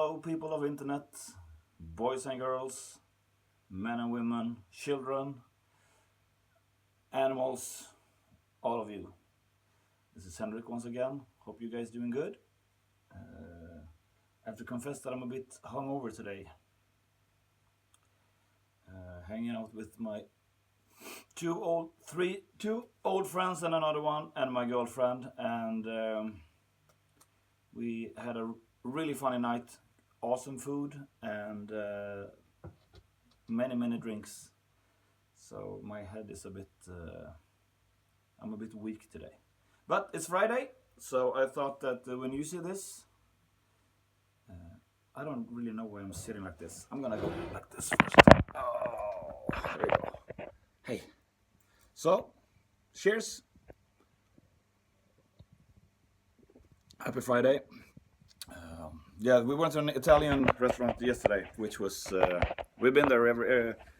Hello, people of internet, boys and girls, men and women, children, animals, all of you. This is Henrik once again. Hope you guys doing good. I have to confess that I'm a bit hungover today. Hanging out with my two old friends and another one and my girlfriend, and we had a really funny night. Awesome food and many drinks. So my head is a bit I'm a bit weak today, but it's Friday, so I thought that when you see this, I don't really know why I'm sitting like this. I'm gonna go like this first. Oh, there we go. Hey, so cheers. Happy Friday. Yeah, we went to an Italian restaurant yesterday, which was we've been there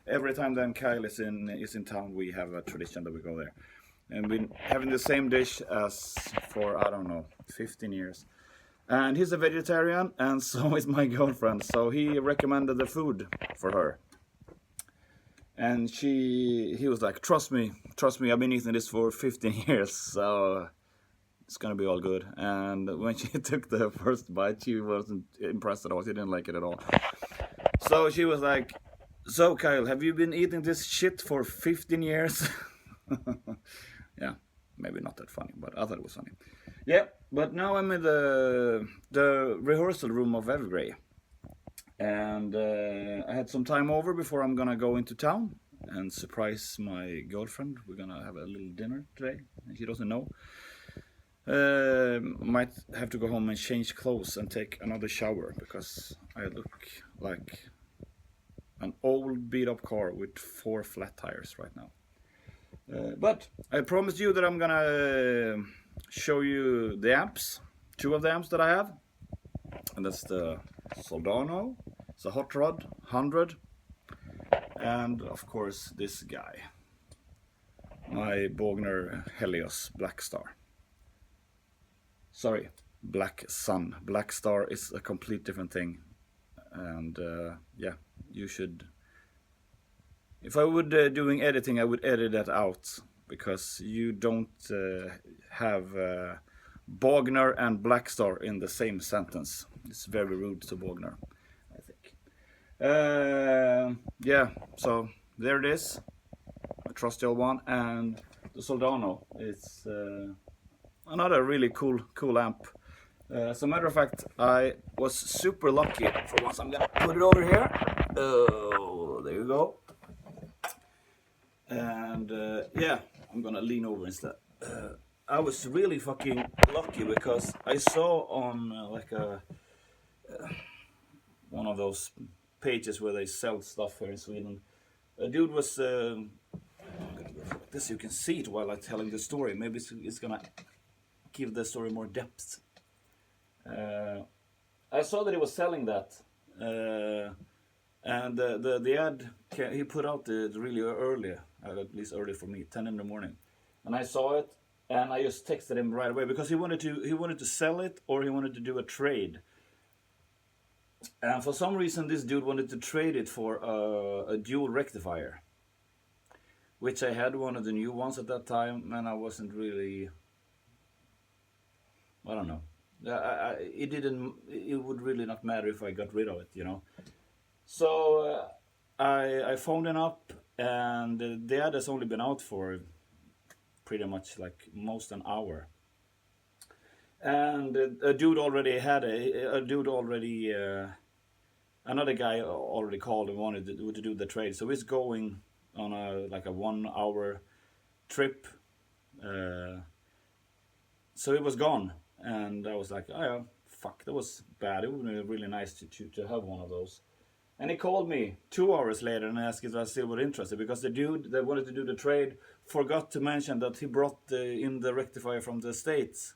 every time that Kyle is in town. We have a tradition that we go there, and we've been having the same dish as for I don't know 15 years. And he's a vegetarian, and so is my girlfriend. So he recommended the food for her, and he was like, trust me, I've been eating this for 15 years, so it's gonna be all good. And when she took the first bite, she wasn't impressed at all. She didn't like it at all. So she was like, so Kyle, have you been eating this shit for 15 years? Yeah, maybe not that funny, but I thought it was funny. Yeah, but now I'm in the rehearsal room of Evergrey. And I had some time over before I'm gonna go into town and surprise my girlfriend. We're gonna have a little dinner today, and she doesn't know. Might have to go home and change clothes and take another shower because I look like an old beat up car with 4 flat tires right now. But I promised you that I'm gonna show you the amps, 2 of the amps that I have, and that's the Soldano, it's a Hot Rod 100, and of course this guy, my Bogner Helios Black Star. Sorry, Black Sun. Black Star is a complete different thing, and yeah, you should. If I would doing editing, I would edit that out because you don't have Bogner and Black Star in the same sentence. It's very rude to Bogner, I think. Yeah, so there it is. A trusty old one, and the Soldano. It's another really cool amp. As a matter of fact, I was super lucky for once. I'm gonna put it over here. Oh, there you go. And yeah, I'm gonna lean over instead. I was really fucking lucky because I saw on like one of those pages where they sell stuff here in Sweden. A dude was I'm gonna go like this so you can see it while I'm telling the story. Maybe it's gonna give the story more depth. I saw that he was selling that, and the ad he put out really early, at least early for me, 10 in the morning, and I saw it, and I just texted him right away because he wanted to sell it or he wanted to do a trade, and for some reason this dude wanted to trade it for a dual rectifier, which I had one of the new ones at that time, and I wasn't really. I don't know. It would really not matter if I got rid of it, you know. So I phoned him up, and the ad has only been out for pretty much like most an hour. And a dude already had another guy already called and wanted to do the trade. So he's going on a 1 hour trip. So it was gone. And I was like, oh yeah, fuck, that was bad. It would be really nice to have one of those. And he called me 2 hours later and asked if I still were interested, because the dude that wanted to do the trade forgot to mention that he brought in the rectifier from the States.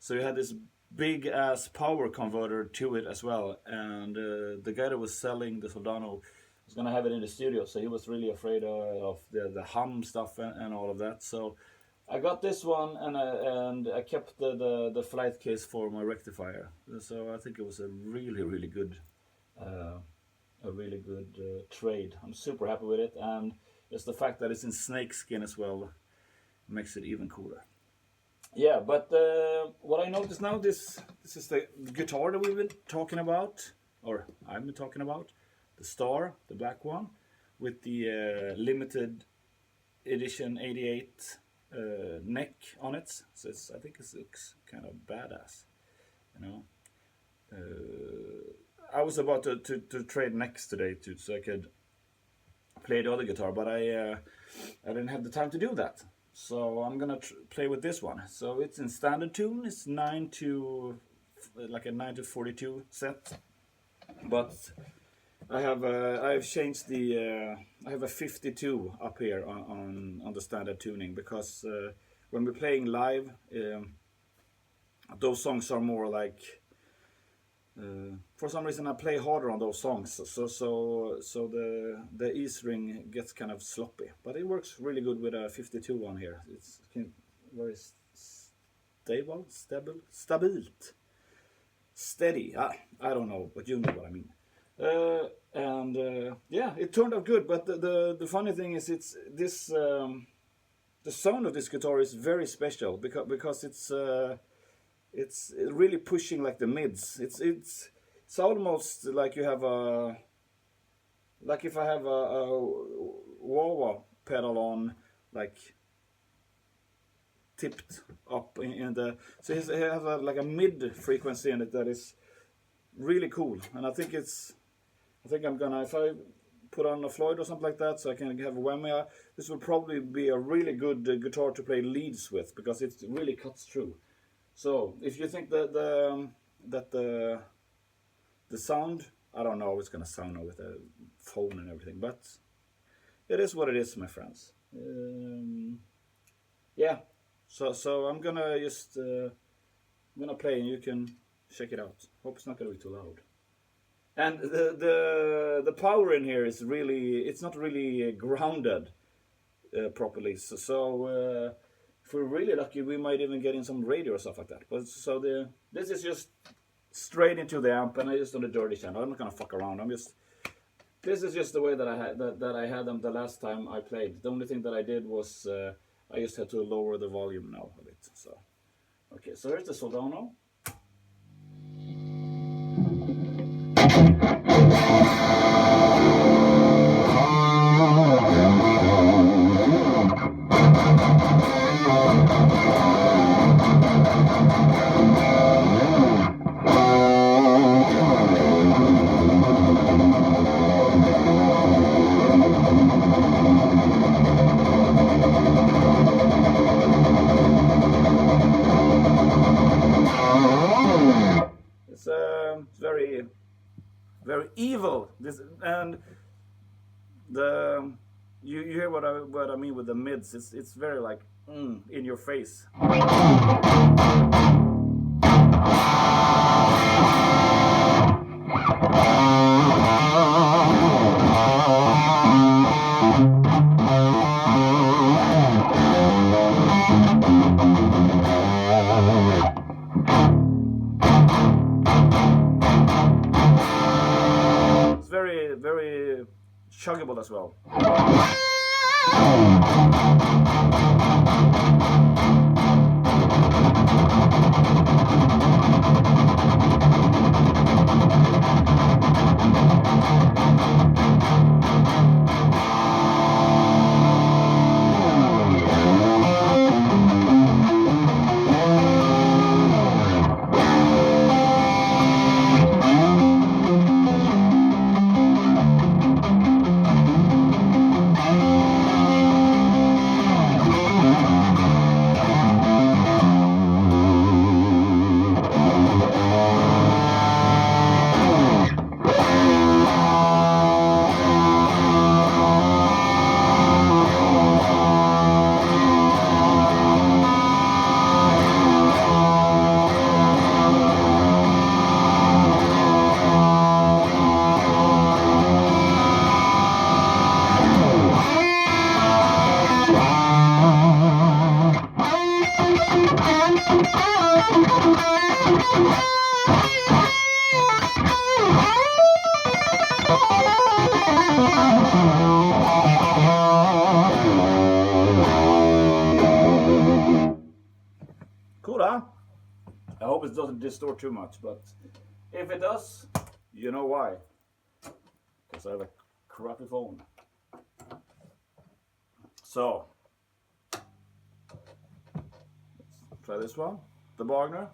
So he had this big ass power converter to it as well. And the guy that was selling the Soldano was gonna have it in the studio, so he was really afraid of the hum stuff and all of that. So I got this one, and I kept the flight case for my rectifier. So I think it was a really good trade. I'm super happy with it, and just the fact that it's in snakeskin as well makes it even cooler. Yeah, but what I noticed now, this is the guitar that we've been talking about, or I've been talking about, the Star, the black one, with the limited edition 88 neck on it. So I think it looks kind of badass, you know. I was about to trade necks today so I could play the other guitar, but I didn't have the time to do that. So I'm gonna play with this one. So it's in standard tune. It's 9 to 42 set, but I've changed the I have a 52 up here on the standard tuning, because when we're playing live, those songs are more like, for some reason I play harder on those songs, so the E string gets kind of sloppy, but it works really good with a 52 on here. It's very steady. I don't know, but you know what I mean. Yeah, it turned out good. But the funny thing is, it's this the sound of this guitar is very special, because it's really pushing like the mids. It's almost like you have like if I have a wah-wah pedal on, like tipped up in the, so it has like a mid frequency in it that is really cool. And I think I'm gonna, if I put on a Floyd or something like that, so I can have a whammy, this will probably be a really good guitar to play leads with, because it really cuts through. So if you think that the sound, I don't know how it's gonna sound now with a phone and everything, but it is what it is, my friends. Yeah, so I'm gonna just play, and you can check it out. Hope it's not gonna be too loud. And the power in here is really, it's not really grounded properly. So if we're really lucky, we might even get in some radio or stuff like that. But so this is just straight into the amp, and I just on the dirty channel. I'm not gonna fuck around. This is just the way that I had them the last time I played. The only thing that I did was I just had to lower the volume now a bit. So okay, so here's the Soldano. It's very, very evil. This, and you hear what I mean with the mids. It's very like in your face. Very chuggable as well. huh? I hope it doesn't distort too much, but if it does, you know why. Because I have a crappy phone. So, let's try this one. The Wagner.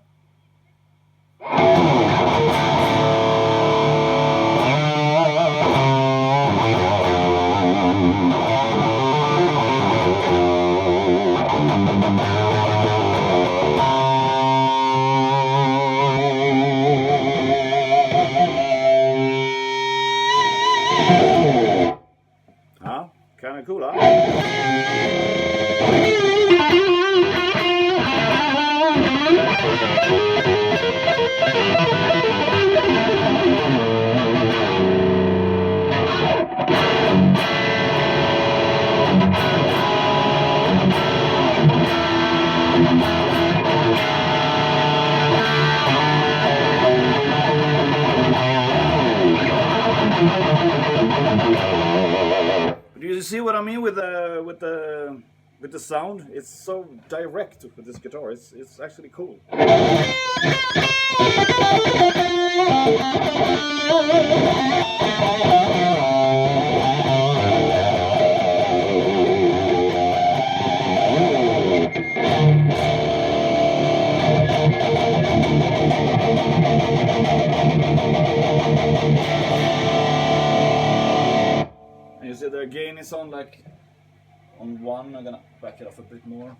Kind of cool, huh? Do you see what I mean with the sound? It's so direct with this guitar. It's actually cool. And you see the gain is on like on 1. I'm gonna back it off a bit more.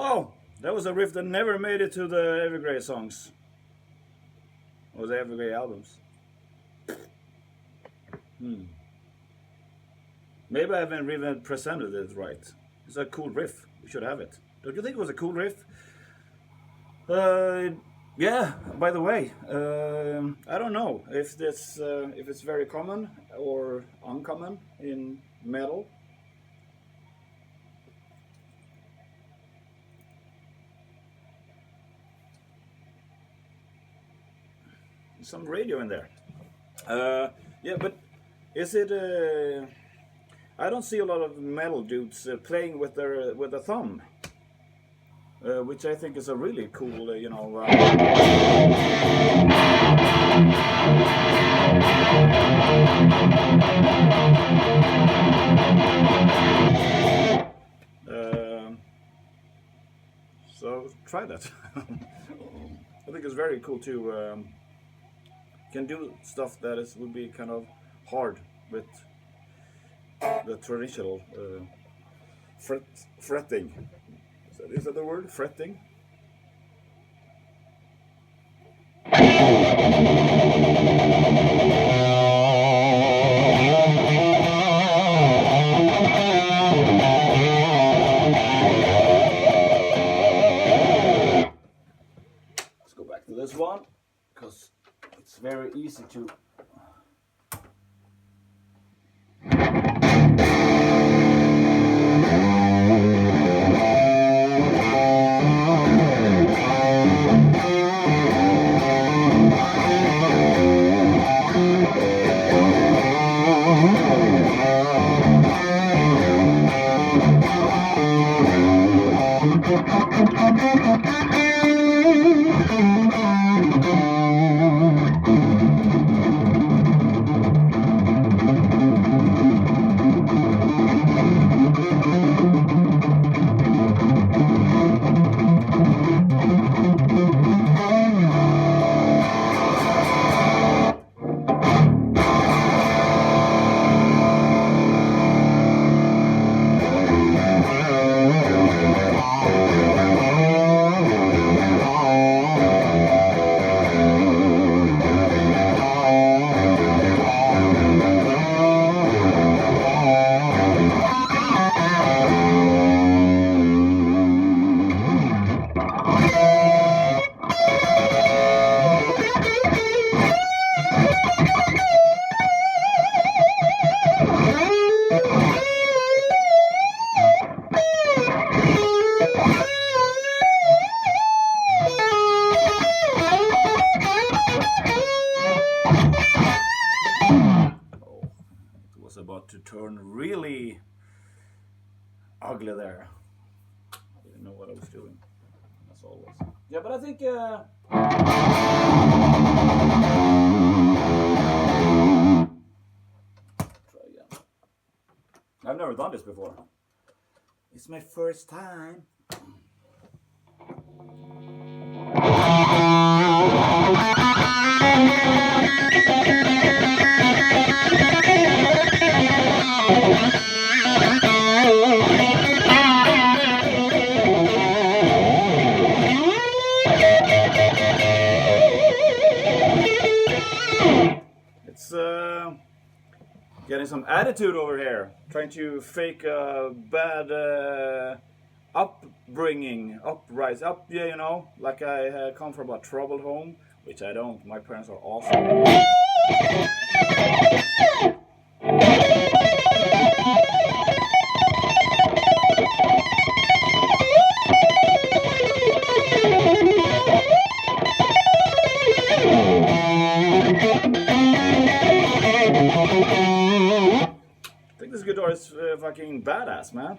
Oh, that was a riff that never made it to the Evergrey songs. Or the Evergrey albums. Maybe I haven't even presented it right. It's a cool riff. We should have it. Don't you think it was a cool riff? Yeah. By the way, I don't know if this if it's very common or uncommon in metal. There's some radio in there. Yeah, but is it? I don't see a lot of metal dudes playing with their thumb, which I think is a really cool, you know. So try that. I think it's very cool to can do stuff that would be kind of hard with the traditional fretting. Is that the word? Fretting? Let's go back to this one, because it's very easy to About to turn really ugly there. I didn't know what I was doing, as always. Yeah, but I think try again. I've never done this before. It's my first time. It's getting some attitude over here, trying to fake a bad upbringing, yeah, you know, like I come from a troubled home, which I don't. My parents are awesome. I think this guitar is fucking badass, man.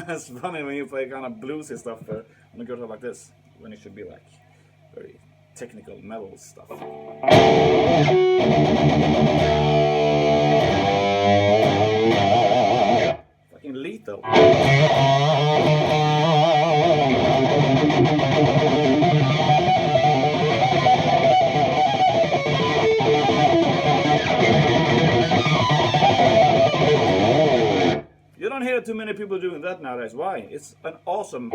It's funny when you play kind of bluesy stuff on a guitar like this, when it should be like very technical metal stuff. Fucking lethal. You don't hear too many people doing that nowadays. Why? It's an awesome...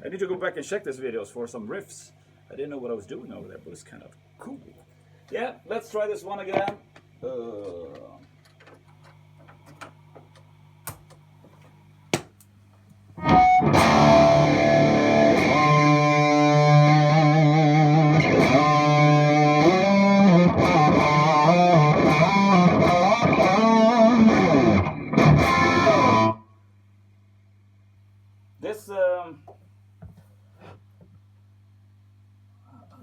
I need to go back and check these videos for some riffs. I didn't know what I was doing over there, but it's kind of cool. Yeah, let's try this one again. This, how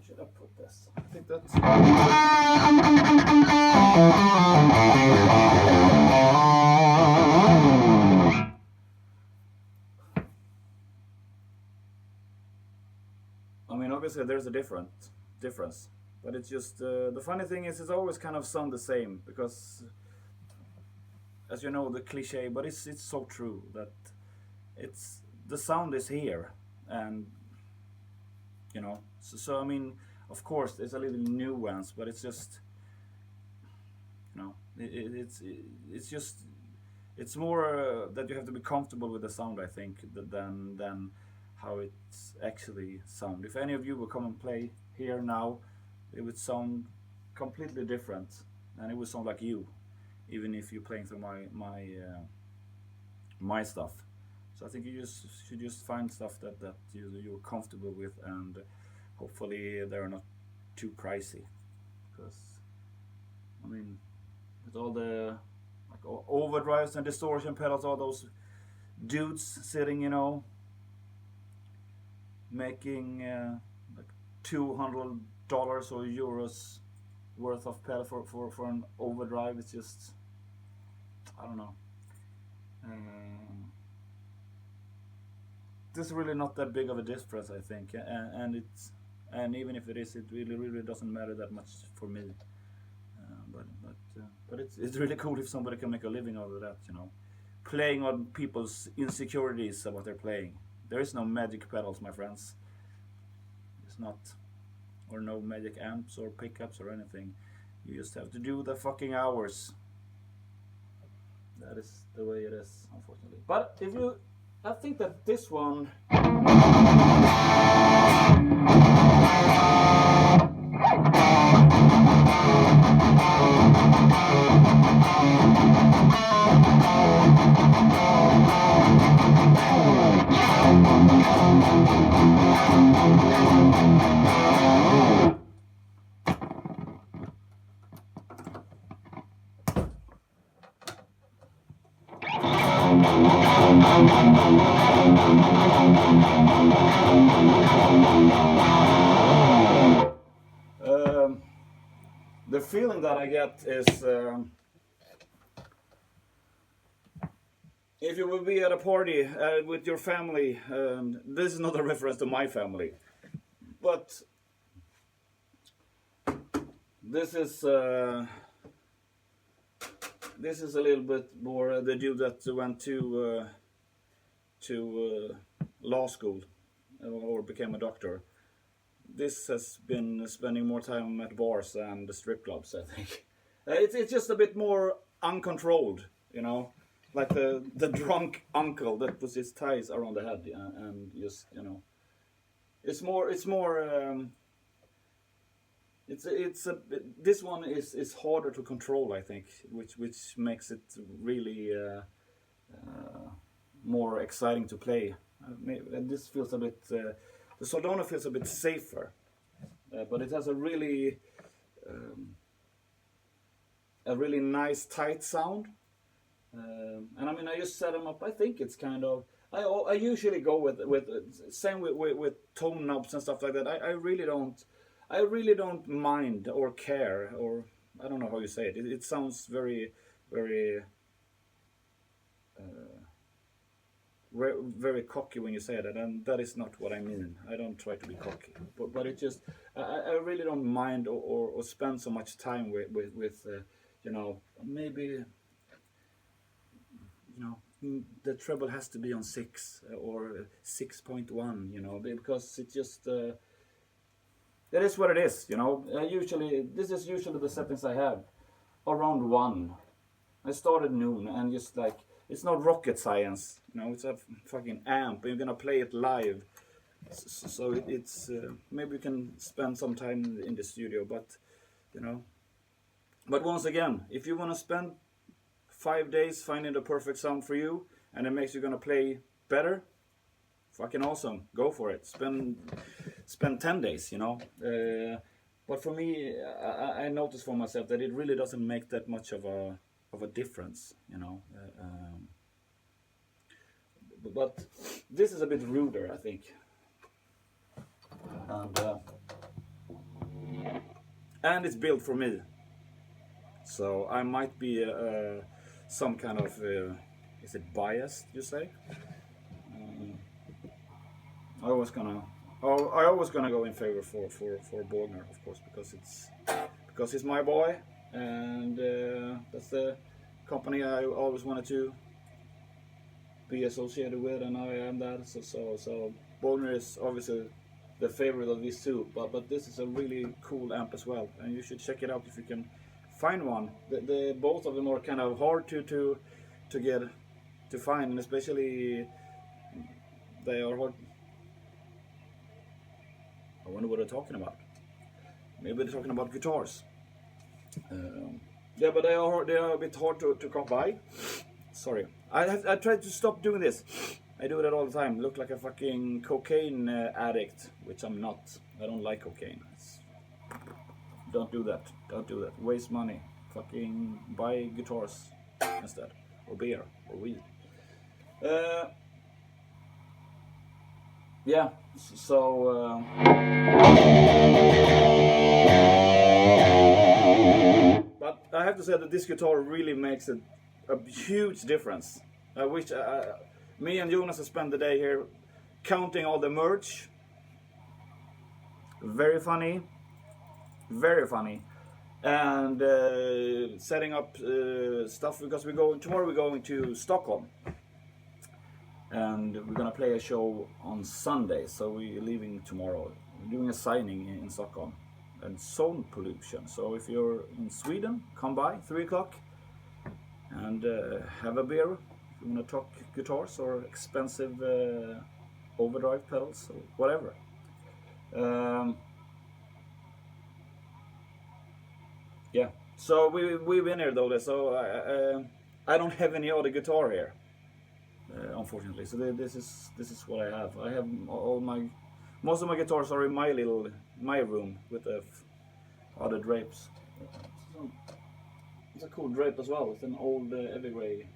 should I put this? I think that's... I mean, obviously there's a difference, but it's just, the funny thing is it's always kind of sound the same, because, as you know, the cliche, but it's so true that it's, the sound is here, and you know, so I mean, of course there's a little nuance, but it's just, You know, it's just it's more that you have to be comfortable with the sound, I think, than how it's actually sound. If any of you will come and play here now, it would sound completely different, and it would sound like you, even if you're playing through my stuff. So I think you just should just find stuff that you're comfortable with, and hopefully they're not too pricey, because I mean, with all the like overdrives and distortion pedals, all those dudes sitting, you know, making like $200 or euros worth of pedal for an overdrive. It's just, I don't know. This is really not that big of a difference, I think, and even if it is, it really doesn't matter that much for me. But it's really cool if somebody can make a living out of that, you know, playing on people's insecurities of what they're playing. There is no magic pedals, my friends. It's not, or no magic amps or pickups or anything. You just have to do the fucking hours. That is the way it is, unfortunately. But if you, I think that this one. The feeling that I get is if you will be at a party with your family, this is not a reference to my family, but this is a little bit more the dude that went to law school or became a doctor. This has been spending more time at bars and the strip clubs, I think. It's just a bit more uncontrolled, you know, like the drunk uncle that puts his ties around the head and just, you know, it's this one is harder to control, I think, which makes it really more exciting to play. This feels a bit. The Soldano feels a bit safer, but it has a really nice tight sound. And I mean, I just set them up. I think it's kind of. I usually go with same with tone knobs and stuff like that. I really don't mind or care, or I don't know how you say it. It sounds very very cocky when you say that, and that is not what I mean. I don't try to be cocky, but it just I really don't mind or spend so much time with you know, maybe, you know, the treble has to be on 6 or 6.1, you know, because it just it is what it is, you know. This is usually the settings I have around 1. I started noon, and just like, it's not rocket science, you know. It's a fucking amp. You're gonna play it live, so it's maybe you can spend some time in the studio, but you know. But once again, if you wanna spend 5 days finding the perfect sound for you, and it makes you gonna play better, fucking awesome. Go for it. Spend 10 days, you know. But for me, I noticed for myself that it really doesn't make that much of a difference, you know. But this is a bit ruder, I think, and it's built for me, so I might be some kind of is it biased, you say? I always gonna go in favor for Borgner, of course, because he's my boy, and that's the company I always wanted to be associated with, and I am that. So Borgner is obviously the favorite of these two, but this is a really cool amp as well, and you should check it out if you can find one. The both of them are kind of hard to get to find, and especially they are hard. I wonder what they're talking about. Maybe they're talking about guitars. Yeah, but they are a bit hard to come by. Sorry, I tried to stop doing this. I do that all the time. Look like a fucking cocaine addict, which I'm not. I don't like cocaine. Don't do that. Don't do that. Waste money. Fucking buy guitars instead, or beer, or weed. Yeah. So. But I have to say that this guitar really makes a huge difference. I wish me and Jonas have spent the day here counting all the merch. Very funny, and setting up stuff, because tomorrow we're going to Stockholm, and we're gonna play a show on Sunday. So we're leaving tomorrow. We're doing a signing in Stockholm, and Sound Pollution. So if you're in Sweden, come by 3 o'clock and have a beer. If you wanna talk guitars or expensive overdrive pedals or whatever. Yeah, so we've been here though, so I don't have any other guitar here, unfortunately. So this is what I have. I have most of my guitars are in my room with the other drapes. It's a cool drape as well. It's an old evergrey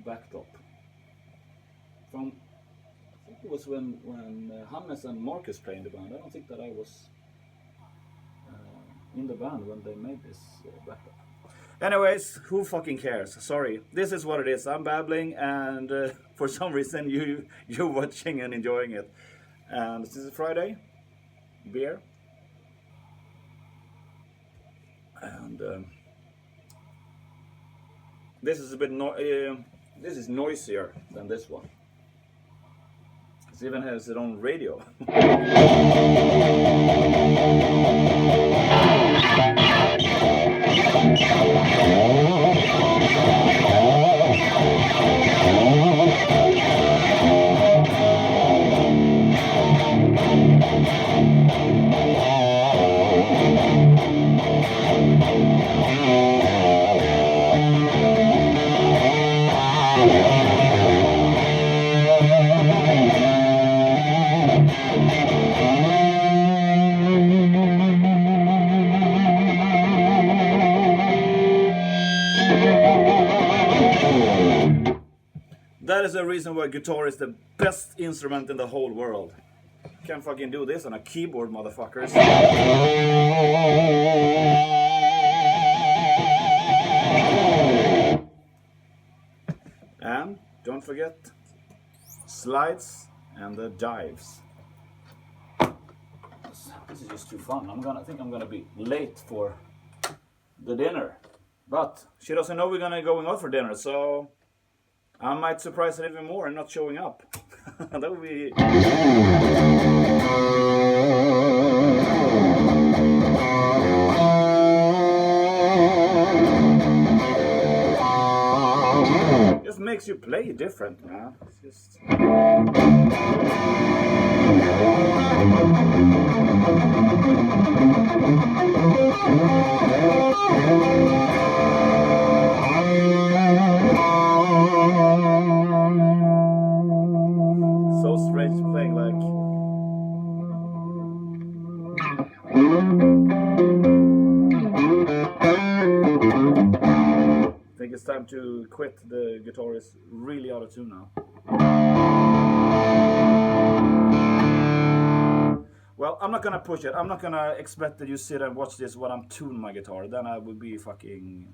backdrop from, I think it was when Hannes and Marcus played in the band. I don't think that I was in the band when they made this backup. Anyways, who fucking cares? Sorry, this is what it is. I'm babbling, and for some reason you're watching and enjoying it. And this is Friday, beer, and this is a bit this is noisier than this one. It even has its own radio. That is the reason why guitar is the best instrument in the whole world. Can't fucking do this on a keyboard, motherfuckers. And don't forget slides and the dives. This is just too fun. I think I'm gonna be late for the dinner, but she doesn't know we're gonna going out for dinner, so I might surprise her even more and not showing up. That would be. Just makes you play different, man. It's just. So strange playing like. I think it's time to quit. The guitar is really out of tune now. Well, I'm not gonna push it. I'm not gonna expect that you sit and watch this while I'm tuning my guitar. Then I would be fucking.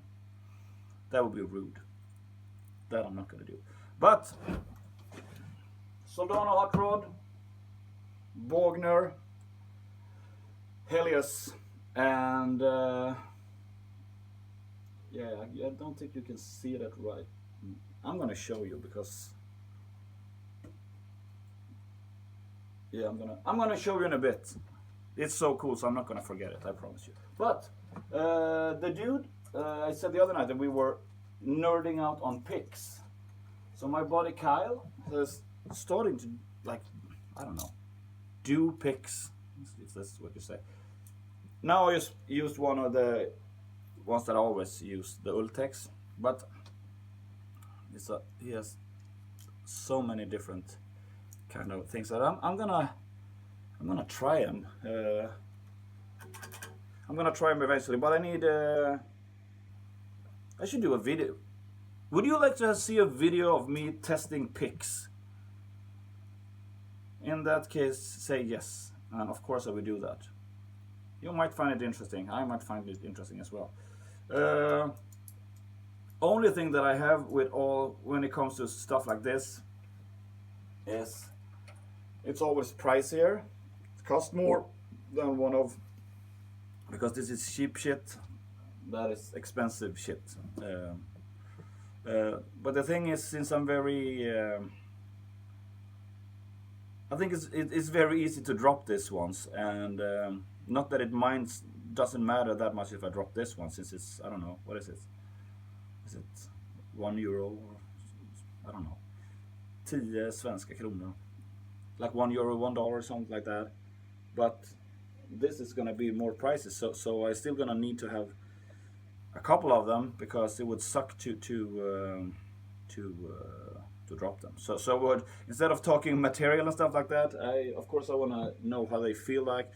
That would be rude. That I'm not gonna do. But Soldano Hot Rod, Bogner, Helios, and yeah, I don't think you can see that right. I'm gonna show you because yeah, I'm gonna show you in a bit. it's so cool, so I'm not gonna forget it, I promise you. But the dude, I said the other night that we were nerding out on picks. So my buddy Kyle is starting to, like, I don't know, do picks, if that's what you say. Now I just used one of the ones that I always use, the Ultex, but he has so many different kind of things that I'm gonna try them. I'm gonna try them eventually, but I need. I should do a video. Would you like to see a video of me testing picks? In that case, say yes, and of course I will do that. You might find it interesting. I might find it interesting as well. Only thing that I have with all when it comes to stuff like this is it's always pricier. It costs more than one of, because this is cheap shit. That is expensive shit. But the thing is, since I'm very I think it's very easy to drop this once, and not that it doesn't matter that much if I drop this one, since it's, I don't know, what is it? Is it €1 or I don't know, 10 svenska kronor, like €1, $1, something like that. But this is gonna be more prices, so I still gonna need to have a couple of them, because it would suck to drop them. So instead of talking material and stuff like that, of course I want to know how they feel like,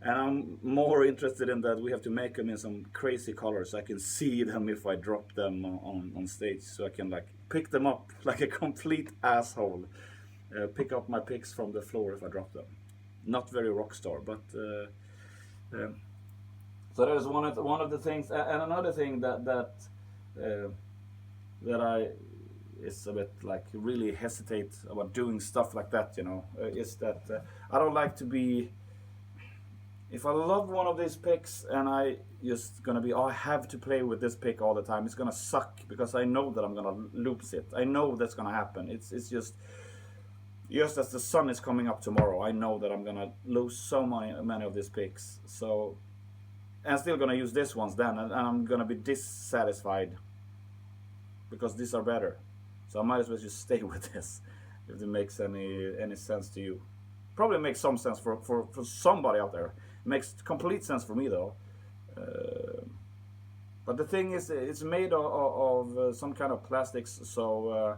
and I'm more interested in that we have to make them in some crazy colors so I can see them if I drop them on stage, so I can like pick them up like a complete asshole, pick up my picks from the floor if I drop them. Not very rock star, but so that is one of the things. And another thing that I is a bit like really hesitate about doing stuff like that, you know, is that I don't like to be, if I love one of these picks and I just gonna be, oh, I have to play with this pick all the time, it's gonna suck, because I know that I'm gonna lose it. I know that's gonna happen. It's just as the sun is coming up tomorrow, I know that I'm gonna lose so many of these picks. So I'm still gonna use this ones then, and I'm gonna be dissatisfied because these are better. So I might as well just stay with this, if it makes any sense to you. Probably makes some sense for somebody out there. It makes complete sense for me though. But the thing is, it's made of some kind of plastics, so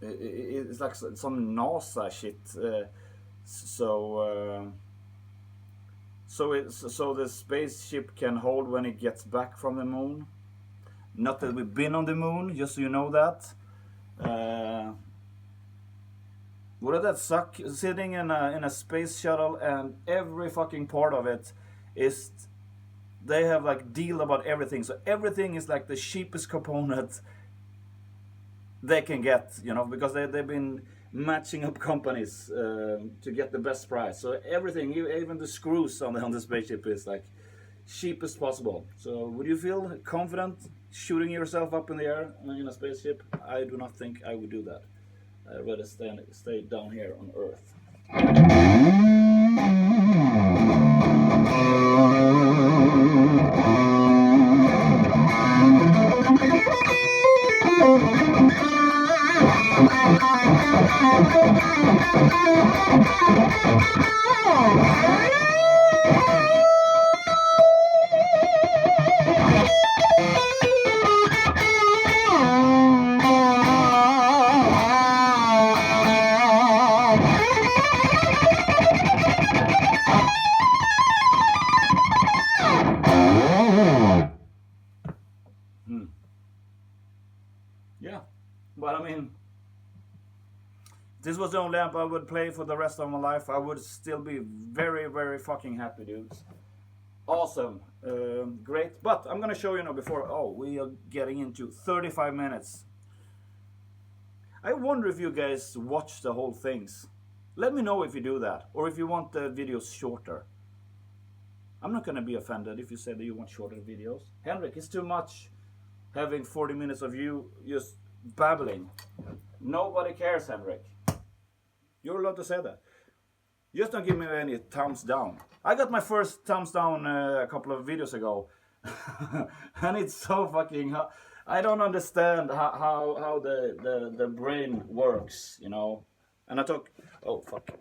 it's like some NASA shit. So the spaceship can hold when it gets back from the moon. Not that we've been on the moon, just so you know that. Wouldn't that suck? Sitting in a space shuttle, and every fucking part of it is, they have like deal about everything. So everything is like the cheapest component they can get, you know, because they've been matching up companies to get the best price. So everything, even the screws on the spaceship, is like cheapest possible. So would you feel confident shooting yourself up in the air in a spaceship? I do not think I would do that. I'd rather stay down here on Earth. Yeah, but I mean, this was the only amp I would play for the rest of my life. I would still be very, very fucking happy, dudes. Awesome, great. But I'm gonna show you now before. Oh, we are getting into 35 minutes. I wonder if you guys watch the whole things. Let me know if you do that, or if you want the videos shorter. I'm not gonna be offended if you say that you want shorter videos. Henrik, it's too much having 40 minutes of you just babbling. Nobody cares, Henrik. You're allowed to say that. Just don't give me any thumbs down. I got my first thumbs down a couple of videos ago. And it's so fucking... I don't understand how the brain works, you know. And I talk... Oh, fuck.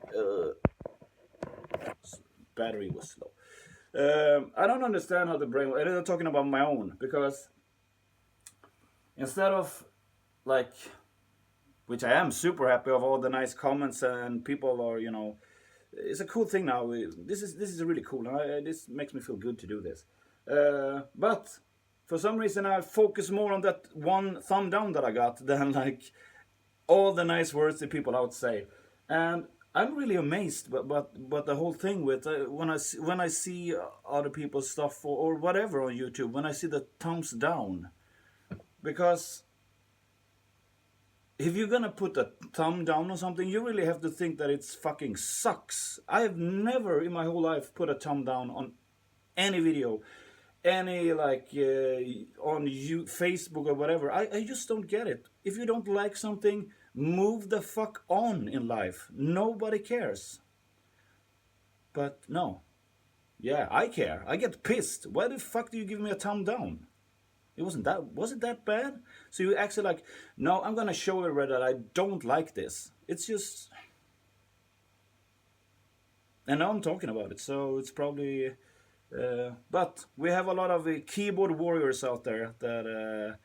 Battery was slow. I don't understand how the brain... I'm talking about my own, because instead of, like... Which I am super happy of all the nice comments and people are, you know... It's a cool thing now. This is really cool. This makes me feel good to do this. But for some reason I focus more on that one thumb down that I got than like all the nice words that people out say. And I'm really amazed. But the whole thing with when I see other people's stuff or whatever on YouTube, when I see the thumbs down, because if you're gonna put a thumb down on something, you really have to think that it's fucking sucks. I have never in my whole life put a thumb down on any video, any like on Facebook or whatever. I just don't get it. If you don't like something, move the fuck on in life. Nobody cares. But no. Yeah, I care. I get pissed. Why the fuck do you give me a thumb down? Was it that bad? So you actually like, no, I'm gonna show you that I don't like this. It's just, and now I'm talking about it, so it's probably, but we have a lot of keyboard warriors out there that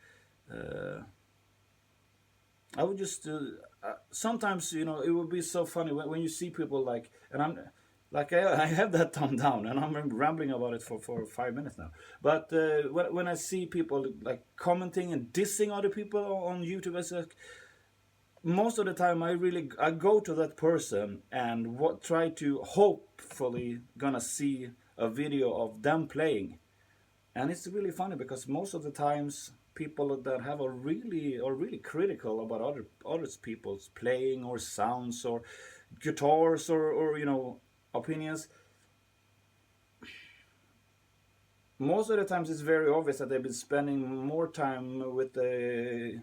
I would just, sometimes, you know, it would be so funny when you see people like, and I'm, like I have that thumb down, and I'm rambling about it for 5 minutes now. But when I see people like commenting and dissing other people on YouTube, it's like, most of the time I go to that person and try to hopefully gonna see a video of them playing, and it's really funny because most of the times people that have are really critical about other people's playing or sounds or guitars or you know, opinions. Most of the times it's very obvious that they've been spending more time with the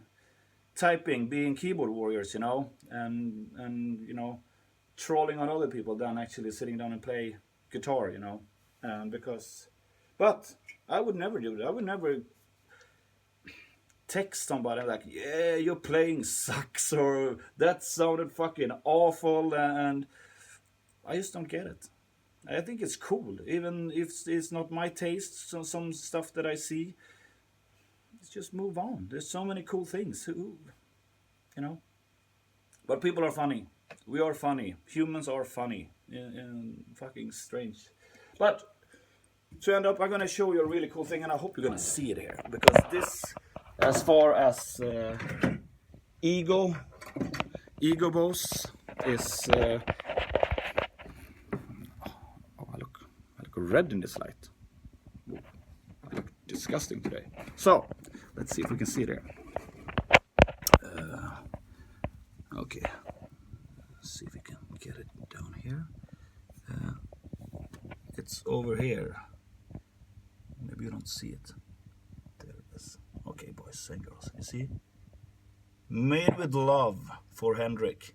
typing, being keyboard warriors, you know, and you know, trolling on other people than actually sitting down and play guitar, you know. But I would never do that. I would never text somebody like, yeah, your playing sucks, or that sounded fucking awful, and I just don't get it. I think it's cool, even if it's not my taste. So some stuff that I see, let's just move on. There's so many cool things, you know. But people are funny. We are funny. Humans are funny and fucking strange. But to end up, I'm gonna show you a really cool thing, and I hope you're gonna see it here, because this, as far as ego goes, is. I look red in this light. I look disgusting today. So let's see if we can see it here. Okay, let's see if we can get it down here. It's over here. Maybe you don't see it. There it is. Okay, boys and girls, you see? Made with love for Henrik.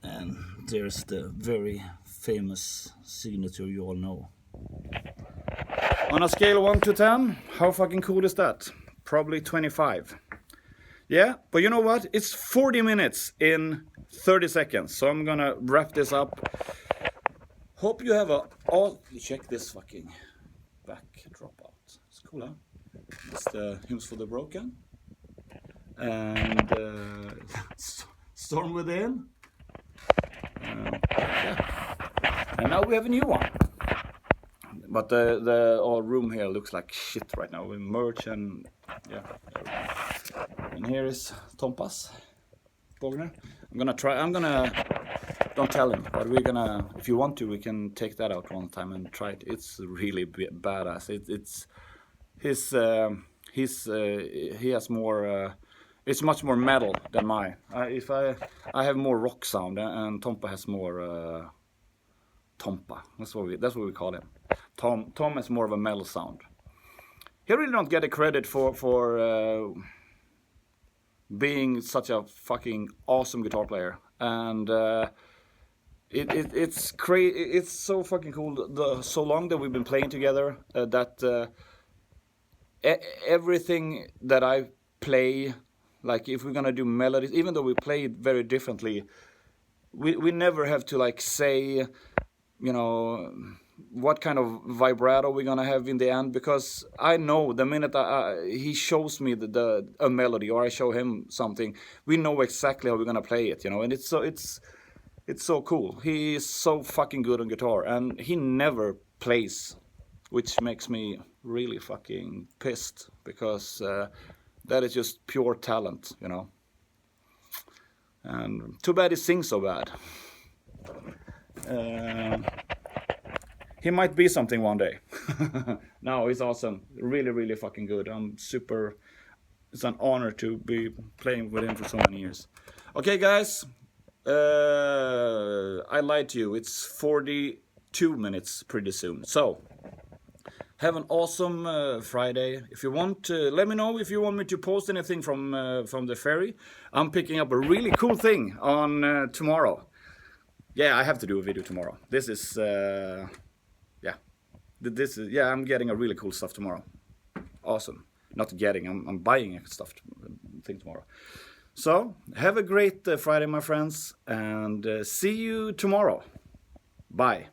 And there's the very famous signature you all know. On a scale of 1 to 10, how fucking cool is that? Probably 25. Yeah, but you know what? It's 40 minutes in 30 seconds. So I'm gonna wrap this up. Hope you have check this fucking backdrop out. It's cool, huh? It's the Hymns for the Broken. And Storm Within. Yeah. And now we have a new one. But the room here looks like shit right now with merch and yeah. And here is Tompas Bogner. Don't tell him, but we're gonna, if you want to, we can take that out one time and try it. It's really badass. He has more, it's much more metal than mine. I have more rock sound, and Tompa has more Tompa. That's what we call him. Tom has more of a metal sound. He really don't get the credit for being such a fucking awesome guitar player, and it's crazy. It's so fucking cool. So long that we've been playing together, that everything that I play, like if we're gonna do melodies, even though we play it very differently, we never have to like say, you know, what kind of vibrato we're gonna have in the end, because I know the minute he shows me a melody, or I show him something, we know exactly how we're gonna play it, you know. And it's so cool. He is so fucking good on guitar, and he never plays, which makes me really fucking pissed, because that is just pure talent, you know. And too bad he sings so bad. He might be something one day. No, he's awesome. Really, really fucking good. It's an honor to be playing with him for so many years. Okay, guys. I lied to you. It's 42 minutes pretty soon. So, have an awesome Friday. If you want, let me know if you want me to post anything from the ferry. I'm picking up a really cool thing on tomorrow. Yeah, I have to do a video tomorrow. This is, I'm getting a really cool stuff tomorrow. Awesome. Not getting, I'm buying a stuff thing tomorrow. So, have a great Friday, my friends, and see you tomorrow. Bye.